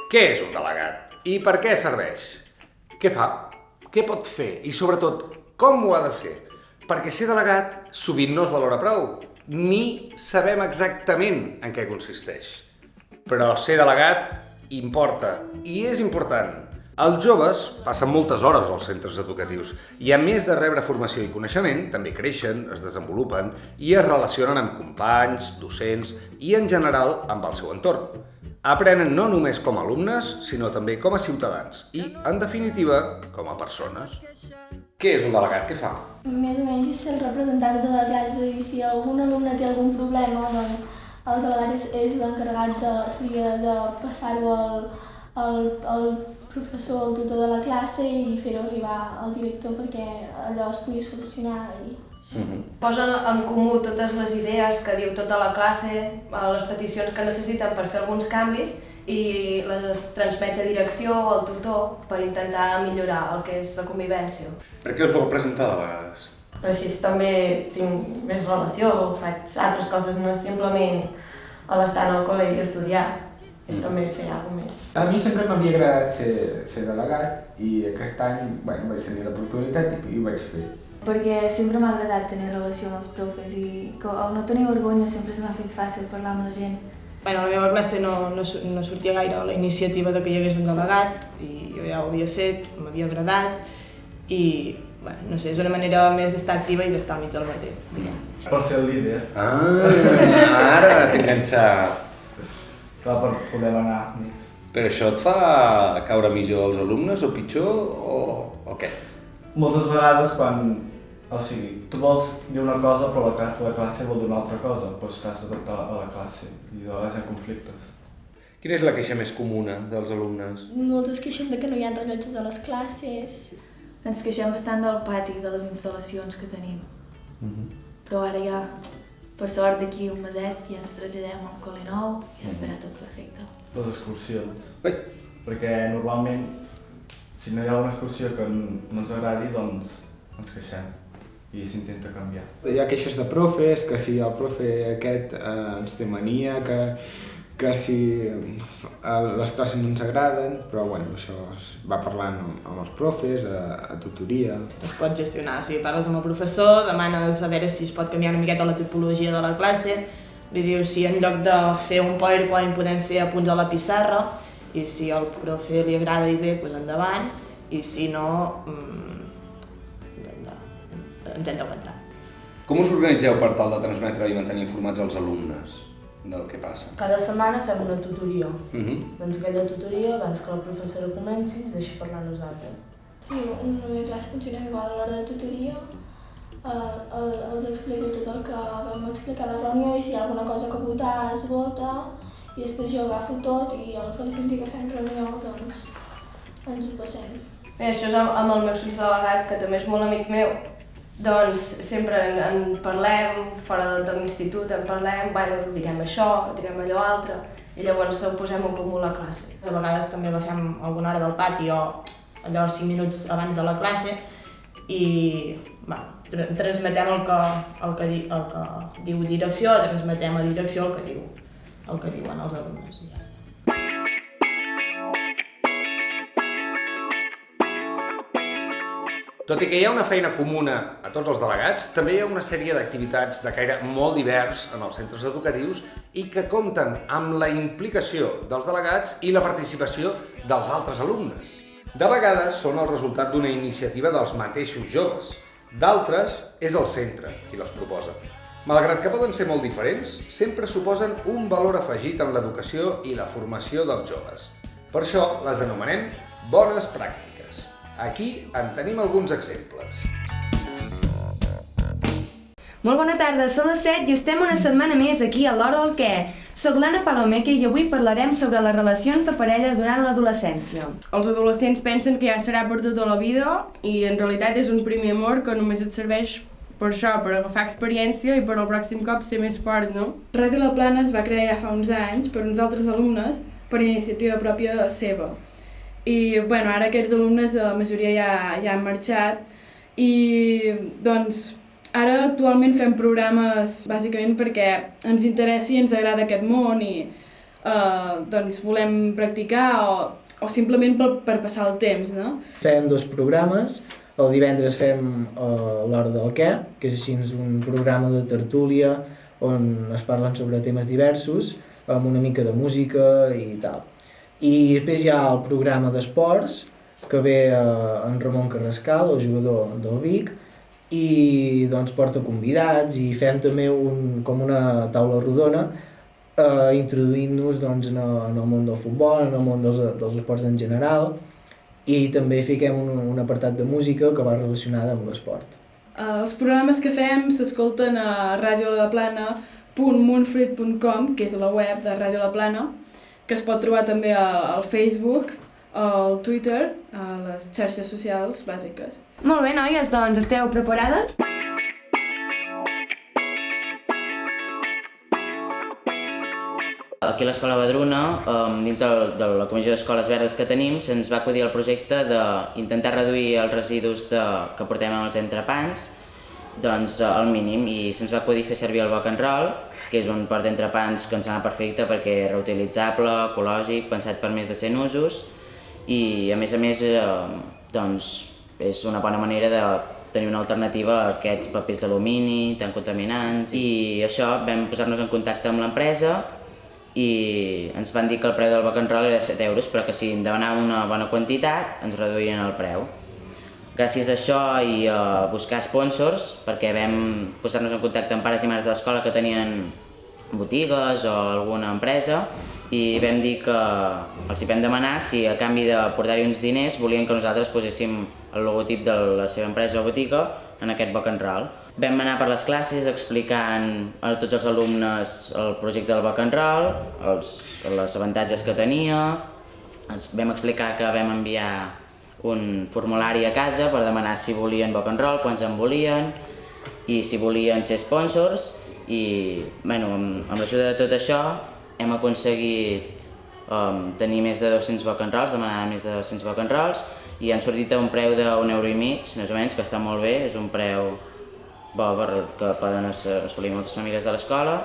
Què és un delegat? I per què serveix? Què fa? Què pot fer? I sobretot, com ho ha de fer? Perquè ser delegat sovint no es valora prou, ni sabem exactament en què consisteix. Però ser delegat importa, i és important. Els joves passen moltes hores als centres educatius i a més de rebre formació i coneixement, també creixen, es desenvolupen i es relacionen amb companys, docents i en general amb el seu entorn. Aprenen no només com a alumnes, sinó també com a ciutadans i, en definitiva, com a persones. Què és un delegat? Què fa? Més o menys és el representant de la classe i si algun alumne té algun problema, doncs el delegat és l'encarregat de passar-ho al professor, al tutor de la classe i fer-ho arribar al director perquè allò es pugui solucionar. Posa en comú totes les idees que diu tota la classe, les peticions que necessiten per fer alguns canvis i les transmet a direcció o al tutor per intentar millorar el que és la convivència. Per què us vol presentar de vegades? Així també tinc més relació, faig altres coses, no és simplement estar al col·legi i estudiar, és també fer alguna més. A mi sempre m'havia agradat ser delegat i aquest any vaig tenir l'oportunitat i ho vaig fer. Perquè sempre m'ha agradat tenir relació amb els profes i al no tenir vergonya sempre se m'ha fet fàcil parlar amb la gent. A la meva classe no sortia gaire la iniciativa de que hi hagués un delegat i jo ja ho havia fet, m'havia agradat i no sé, és una manera més d'estar activa i d'estar al mig del merder. Per ser el líder. Ara t'he enganxat. Clar, per poder anar més. Però això et fa caure millor als alumnes o pitjor o què? Moltes vegades quan, tu vols dir una cosa però la classe vol dir una altra cosa, doncs t'has d'adaptar a la classe i de vegades hi ha conflictes. Quina és la queixa més comuna dels alumnes? Molts es queixen de que no hi ha rellotges a les classes. Ens queixem bastant del pati, de les instal·lacions que tenim. Però ara ja, per sort, d'aquí un meset ja ens traslladem a un col·le nou i ja estarà tot perfecte. Les excursions. Perquè normalment, si no hi ha una excursió que no ens agradi, doncs ens queixem i s'intenta canviar. Hi ha queixes de profes, que si el profe aquest ens té mania, que si les classes no ens agraden, però això es va parlant amb els profes, a tutoria. Es pot gestionar, parles amb el professor, demanes a veure si es pot canviar una miqueta la tipologia de la classe, li dius si en lloc de fer un PowerPoint podem fer apunts a la pissarra i si al profe li agrada i bé, doncs endavant, i si no, ens hem d'aguantar. Com us organitzeu per tal de transmetre i mantenir informats als alumnes del que passa? Cada setmana fem una tutoria. Doncs aquella tutoria, abans que la professora comenci, ens deixa parlar a nosaltres. Sí, la meva classe funciona igual a l'hora de tutoria. Els explico tot el que vam explicar a la reunió i si hi ha alguna cosa que votar es vota i després jo agafo tot i a la pròxima que fem reunió doncs ens ho passem. Bé, això és amb el meu subdelegat, que també és molt amic meu. Doncs sempre en parlem, fora de l'institut en parlem, direm això, direm allò altre, i llavors ho posem en comú a la classe. A vegades també agafem alguna hora del pati o allò 5 minuts abans de la classe i transmetem el que diu direcció, transmetem a direcció el que diuen els alumnes i ja està. Tot i que hi ha una feina comuna a tots els delegats, també hi ha una sèrie d'activitats de caire molt divers en els centres educatius i que compten amb la implicació dels delegats i la participació dels altres alumnes. De vegades són el resultat d'una iniciativa dels mateixos joves, d'altres és el centre qui les proposa. Malgrat que poden ser molt diferents, sempre suposen un valor afegit en l'educació i la formació dels joves. Per això les anomenem bones pràctiques. Aquí en tenim alguns exemples. Molt bona tarda, són les 7 i estem una setmana més aquí a l'Hora del Què. Soc l'Anna Palomeque i avui parlarem sobre les relacions de parella durant l'adolescència. Els adolescents pensen que ja serà per tota la vida i en realitat és un primer amor que només et serveix per això, per agafar experiència i per al pròxim cop ser més fort, no? Ràdio La Plana es va crear ja fa uns anys per uns altres alumnes per iniciativa pròpia seva. I ara aquests alumnes, la majoria ja han marxat i doncs ara actualment fem programes bàsicament perquè ens interessa i ens agrada aquest món i doncs volem practicar o simplement per passar el temps, no? Fem 2 programes. El divendres fem l'Hora del Què, que és així un programa de tertúlia on es parlen sobre temes diversos, amb una mica de música i tal. I després hi ha el programa d'esports, que ve en Ramon Carrascal, el jugador del Vic, i doncs porta convidats i fem també com una taula rodona introduint-nos doncs, en el món del futbol, en el món dels esports en general, i també fiquem un apartat de música que va relacionada amb l'esport. Els programes que fem s'escolten a radiolaplana.montfred.com, que és la web de Ràdio La Plana, que es pot trobar també al Facebook, al Twitter, a les xarxes socials bàsiques. Molt bé, noies, doncs esteu preparades? Aquí a l'Escola Badruna, dins de la Comissió d'Escoles Verdes que tenim, se'ns va acudir el projecte d'intentar reduir els residus que portem amb els entrepans al mínim, i se'ns va acudir fer servir el Bock and Roll, que és un portaentrepans que ens sembla perfecte perquè és reutilitzable, ecològic, pensat per més de 100 usos, i a més és una bona manera de tenir una alternativa a aquests papers d'alumini tan contaminants. I això, vam posar-nos en contacte amb l'empresa i ens van dir que el preu del Bock and Roll era 7 euros, però que si en demanàvem una bona quantitat ens reduïen el preu. Gràcies a això i a buscar sponsors, perquè vam posar-nos en contacte amb pares i mares de l'escola que tenien botigues o alguna empresa, i vam dir que els hi vam demanar si a canvi de portar-hi uns diners volien que nosaltres poséssim el logotip de la seva empresa o botiga en aquest Bock and Roll. Vam anar per les classes explicant a tots els alumnes el projecte del Bock and Roll, els avantatges que tenia. Ens vam explicar que vam enviar un formulari a casa per demanar si volien Bock and Roll, quants en volien i si volien ser sponsors. I amb l'ajuda de tot això hem aconseguit tenir més de 200 Bock and Rolls, demanar més de 200 Bock and Rolls, i han sortit a un preu d'1,5 €, més o menys, que està molt bé, és un preu bo que poden assolir moltes famílies de l'escola.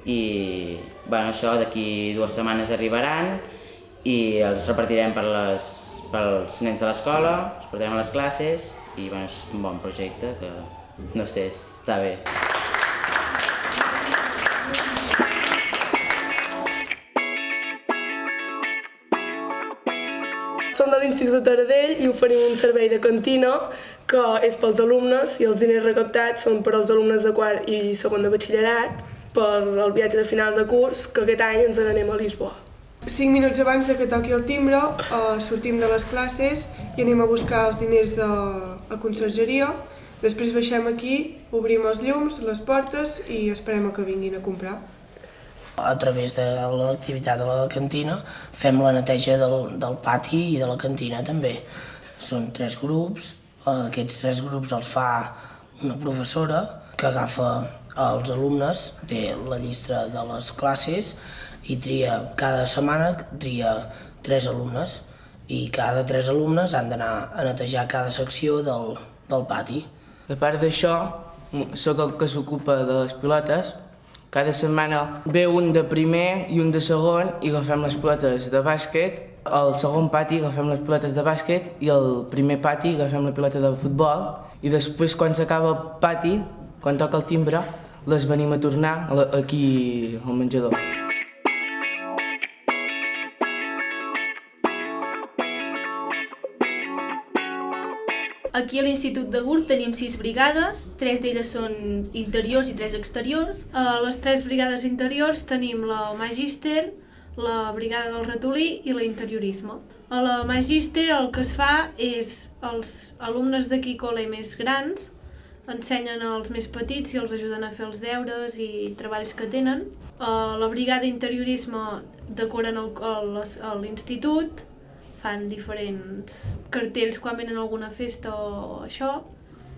I això d'aquí 2 setmanes arribaran i els repartirem pels nens de l'escola, els portarem a les classes i és un bon projecte que, no sé, està bé. Som de l'Institut Taradell i oferim un servei de cantina que és pels alumnes i els diners recaptats són per als alumnes de quart i segon de batxillerat per al viatge de final de curs, que aquest any ens n'anem a Lisboa. 5 minuts abans que toqui el timbre sortim de les classes i anem a buscar els diners de la consergeria. Després baixem aquí, obrim els llums, les portes i esperem que vinguin a comprar. A través de l'activitat de la cantina fem la neteja del pati i de la cantina també. Són 3 grups, aquests 3 grups els fa una professora que agafa els alumnes, té la llista de les classes i cada setmana tria 3 alumnes i cada 3 alumnes han d'anar a netejar cada secció del pati. A part d'això, sóc el que s'ocupa de les pilotes. Cada setmana ve un de primer i un de segon i agafem les pilotes de bàsquet. Al segon pati agafem les pilotes de bàsquet i al primer pati agafem la pilota de futbol. I després, quan s'acaba el pati, quan toca el timbre, les venim a tornar aquí al menjador. Aquí a l'Institut de Gurb tenim 6 brigades, 3 d'elles són interiors i 3 exteriors. A les 3 brigades interiors tenim la Magíster, la brigada del ratolí i la interiorisme. A la Magíster el que es fa és els alumnes d'aquí col·le més grans ensenyen als més petits i els ajuden a fer els deures i treballs que tenen. A la brigada interiorisme decoren l'institut, fan diferents cartells quan venen a alguna festa o això,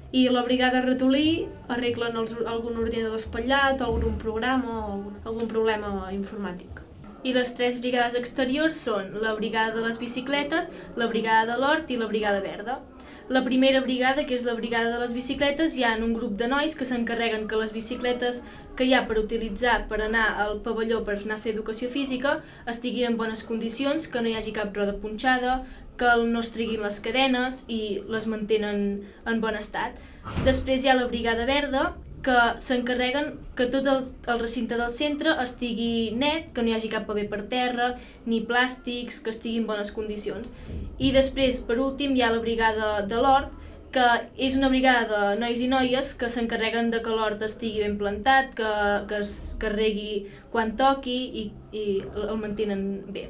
i la brigada ratolí arreglen algun ordinador espatllat, algun programa o algun problema informàtic. I les 3 brigades exteriors són la brigada de les bicicletes, la brigada de l'hort i la brigada verda. La primera brigada, que és la brigada de les bicicletes, hi ha un grup de nois que s'encarreguen que les bicicletes que hi ha per utilitzar per anar al pavelló per anar a fer educació física estiguin en bones condicions, que no hi hagi cap roda punxada, que no es treguin les cadenes i les mantenen en bon estat. Després hi ha la brigada verda, que s'encarreguen que tot el recinte del centre estigui net, que no hi hagi cap paper per terra, ni plàstics, que estigui en bones condicions. I després, per últim, hi ha la brigada de l'hort, que és una brigada de nois i noies que s'encarreguen de que l'hort estigui ben plantat, que es regui quan toqui i el mantenen bé.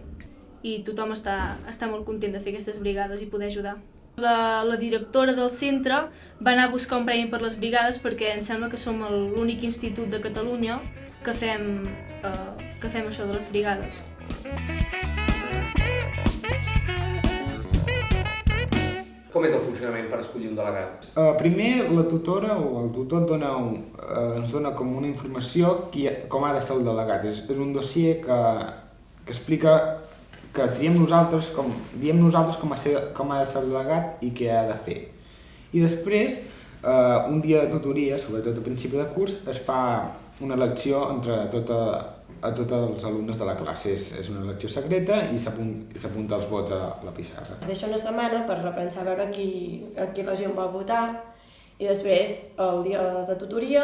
I tothom està molt content de fer aquestes brigades i poder ajudar. La directora del centre va anar a buscar un premi per les brigades perquè em sembla que som l'únic institut de Catalunya que fem això de les brigades. Com és el funcionament per escollir un delegat? Primer, la tutora o el tutor ens dona com una informació com ha de ser el delegat. És un dossier que explica que diem nosaltres com ha de ser el delegat i què ha de fer. I després, un dia de tutoria, sobretot a principi de curs, es fa una elecció entre tots els alumnes de la classe. És una elecció secreta i s'apunta els vots a la pissarra. Es deixa una setmana per repensar a veure qui la gent vol votar i després, el dia de tutoria,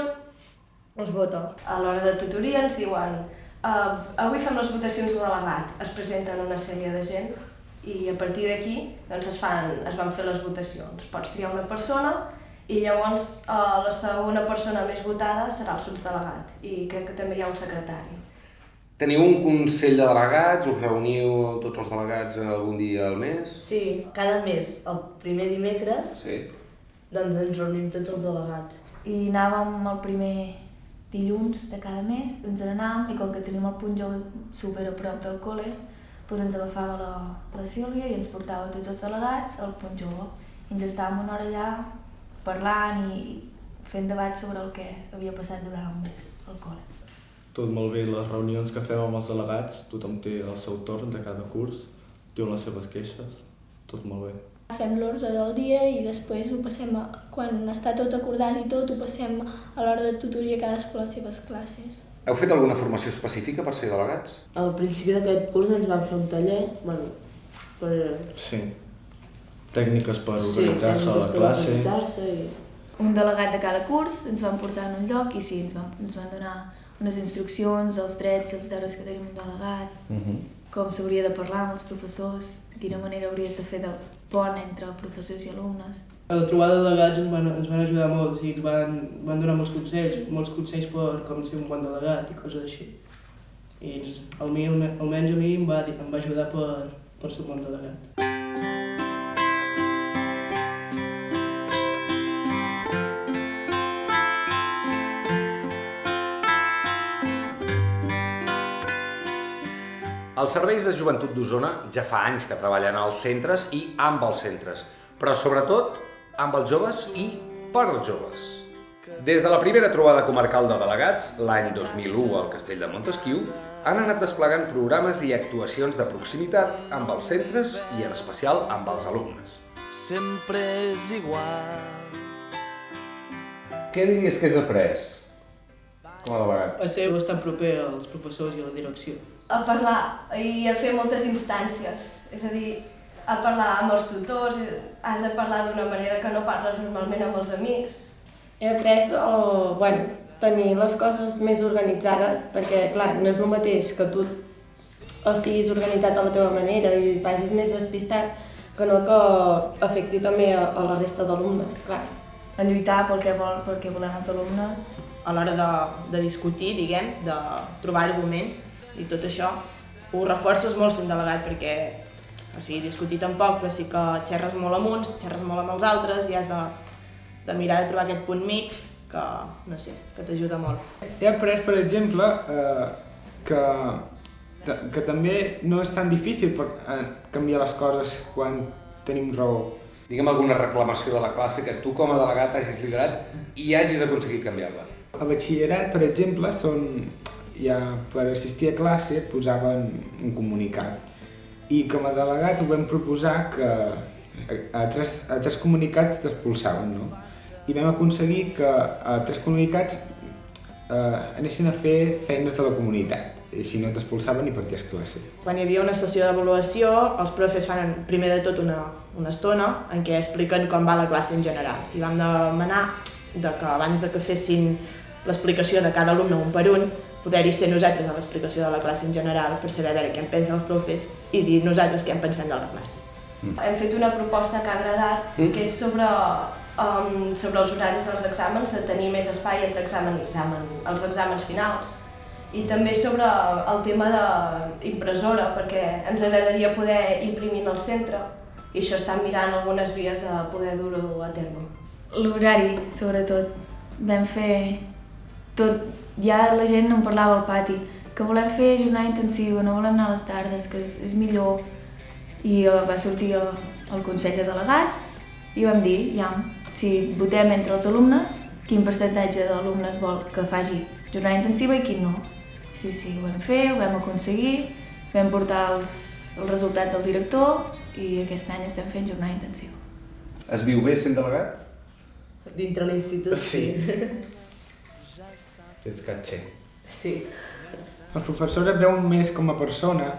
es vota. A l'hora de tutoria ens diuen avui fem les votacions de delegat, es presenten una sèrie de gent i a partir d'aquí es van fer les votacions. Pots triar una persona i llavors la segona persona més votada serà el sotsdelegat i crec que també hi ha un secretari. Teniu un consell de delegats? Us reuniu tots els delegats algun dia al mes? Sí, cada mes, el primer dimecres, doncs ens reunim tots els delegats. I anàvem el primer dilluns de cada mes, ens n'anàvem i com que tenim el punt jove super a prop del col·le, doncs ens agafava la Sílvia i ens portava tots els delegats al punt jove. I ens estàvem una hora allà parlant i fent debats sobre el que havia passat durant el mes al col·le. Tot molt bé, les reunions que fem amb els delegats, tothom té el seu torn de cada curs, diuen les seves queixes, tot molt bé. Fem l'ordre del dia i després ho passem, quan està tot acordat i tot, ho passem a l'hora de tutoria cadascú a les seves classes. Heu fet alguna formació específica per ser delegats? Al principi d'aquest curs ens van fer un taller, Sí, tècniques per organitzar-se a la classe. Un delegat de cada curs ens van portar en un lloc i sí, ens van donar unes instruccions, els drets i els deures que tenim un delegat, com s'hauria de parlar amb els professors, de quina manera hauries de fer de pont entre professors i alumnes. A la trobada de delegats ens van ajudar molt, o sigui, van donar molts consells per com ser un bon delegat i coses així. I almenys a mi em va ajudar per ser un bon delegat. Els serveis de joventut d'Osona ja fa anys que treballen als centres i amb els centres, però sobretot amb els joves i per als joves. Des de la primera trobada comarcal de delegats, l'any 2001 al Castell de Montesquiu, han anat desplegant programes i actuacions de proximitat amb els centres i en especial amb els alumnes. Sempre és igual. Què diries que has après com a delegat? A ser bastant proper als professors i a la direcció. A parlar i a fer moltes instàncies, és a dir, a parlar amb els tutors, has de parlar d'una manera que no parles normalment amb els amics. He après tenir les coses més organitzades, perquè clar, no és el mateix que tu estiguis organitzat a la teva manera i vagis més despistat que no que afecti també a la resta d'alumnes, clar. A lluitar pel que volem els alumnes. A l'hora de discutir, diguem, de trobar arguments, i tot això ho reforces molt ser un delegat perquè, o sigui, discutir tampoc, però sí que xerres molt amb uns, xerres molt amb els altres i has de mirar de trobar aquest punt mig que, no sé, que t'ajuda molt. He après, per exemple, que també no és tan difícil canviar les coses quan tenim raó. Digue'm alguna reclamació de la classe que tu com a delegat hagis liderat i hagis aconseguit canviar-la. A batxillerat, per exemple, per assistir a classe posaven un comunicat i com a delegat ho vam proposar que a tres comunicats t'expulsaven, no? I vam aconseguir que a 3 comunicats anessin a fer feines de la comunitat, i així no t'expulsaven i parties classe. Quan hi havia una sessió d'avaluació, els profes fan primer de tot una estona en què expliquen com va la classe en general. I vam demanar que abans de que fessin l'explicació de cada alumne un per un, poder-hi ser nosaltres a l'explicació de la classe en general per saber què en pensen els profes i dir nosaltres què en pensem de la classe. Hem fet una proposta que ha agradat, que és sobre els horaris dels exàmens, de tenir més espai entre examen i examen, els exàmens finals. I també sobre el tema d'impressora, perquè ens agradaria poder imprimir en el centre i això estan mirant algunes vies de poder dur-ho a terme. L'horari, sobretot. Vam fer tot, ja la gent en parlava al pati, que volem fer jornada intensiva, no volem anar a les tardes, que és millor. I va sortir el Consell de Delegats i vam dir, si votem entre els alumnes, quin percentatge d'alumnes vol que faci jornada intensiva i quin no. Sí, ho vam fer, ho vam aconseguir, vam portar els resultats al director i aquest any estem fent jornada intensiva. Es viu bé sent delegat? Dintre l'institut, sí. Tens catxer. Sí. El professor et veu més com a persona,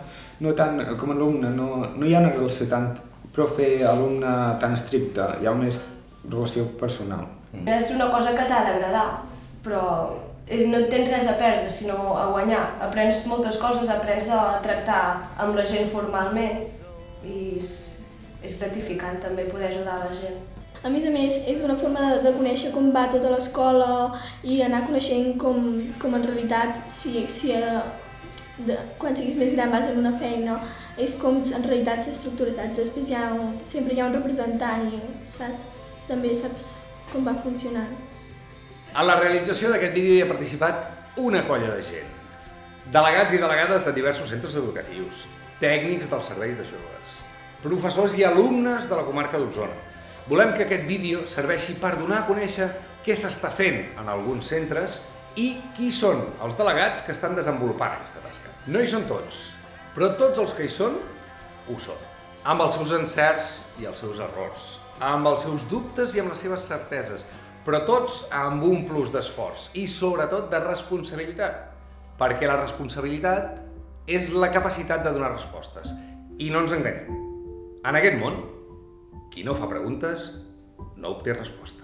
no tant com a alumne, no hi ha una relació tant profe-alumne tan estricta, hi ha més relació personal. És una cosa que t'ha d'agradar, però no tens res a perdre, sinó a guanyar. Aprens moltes coses, aprens a tractar amb la gent formalment i és gratificant també poder ajudar la gent. A més, és una forma de conèixer com va tota l'escola i anar coneixent com en realitat, quan siguis més gran vas en una feina, és com en realitat s'estructura, saps? Després sempre hi ha un representant i, saps? També saps com va funcionant. A la realització d'aquest vídeo hi ha participat una colla de gent. Delegats i delegades de diversos centres educatius, tècnics dels serveis de joves, professors i alumnes de la comarca d'Osona. Volem que aquest vídeo serveixi per donar a conèixer què s'està fent en alguns centres i qui són els delegats que estan desenvolupant aquesta tasca. No hi són tots, però tots els que hi són, ho són. Amb els seus encerts i els seus errors, amb els seus dubtes i amb les seves certeses, però tots amb un plus d'esforç i sobretot de responsabilitat, perquè la responsabilitat és la capacitat de donar respostes. I no ens enganyem. En aquest món, qui no fa preguntes no obté resposta.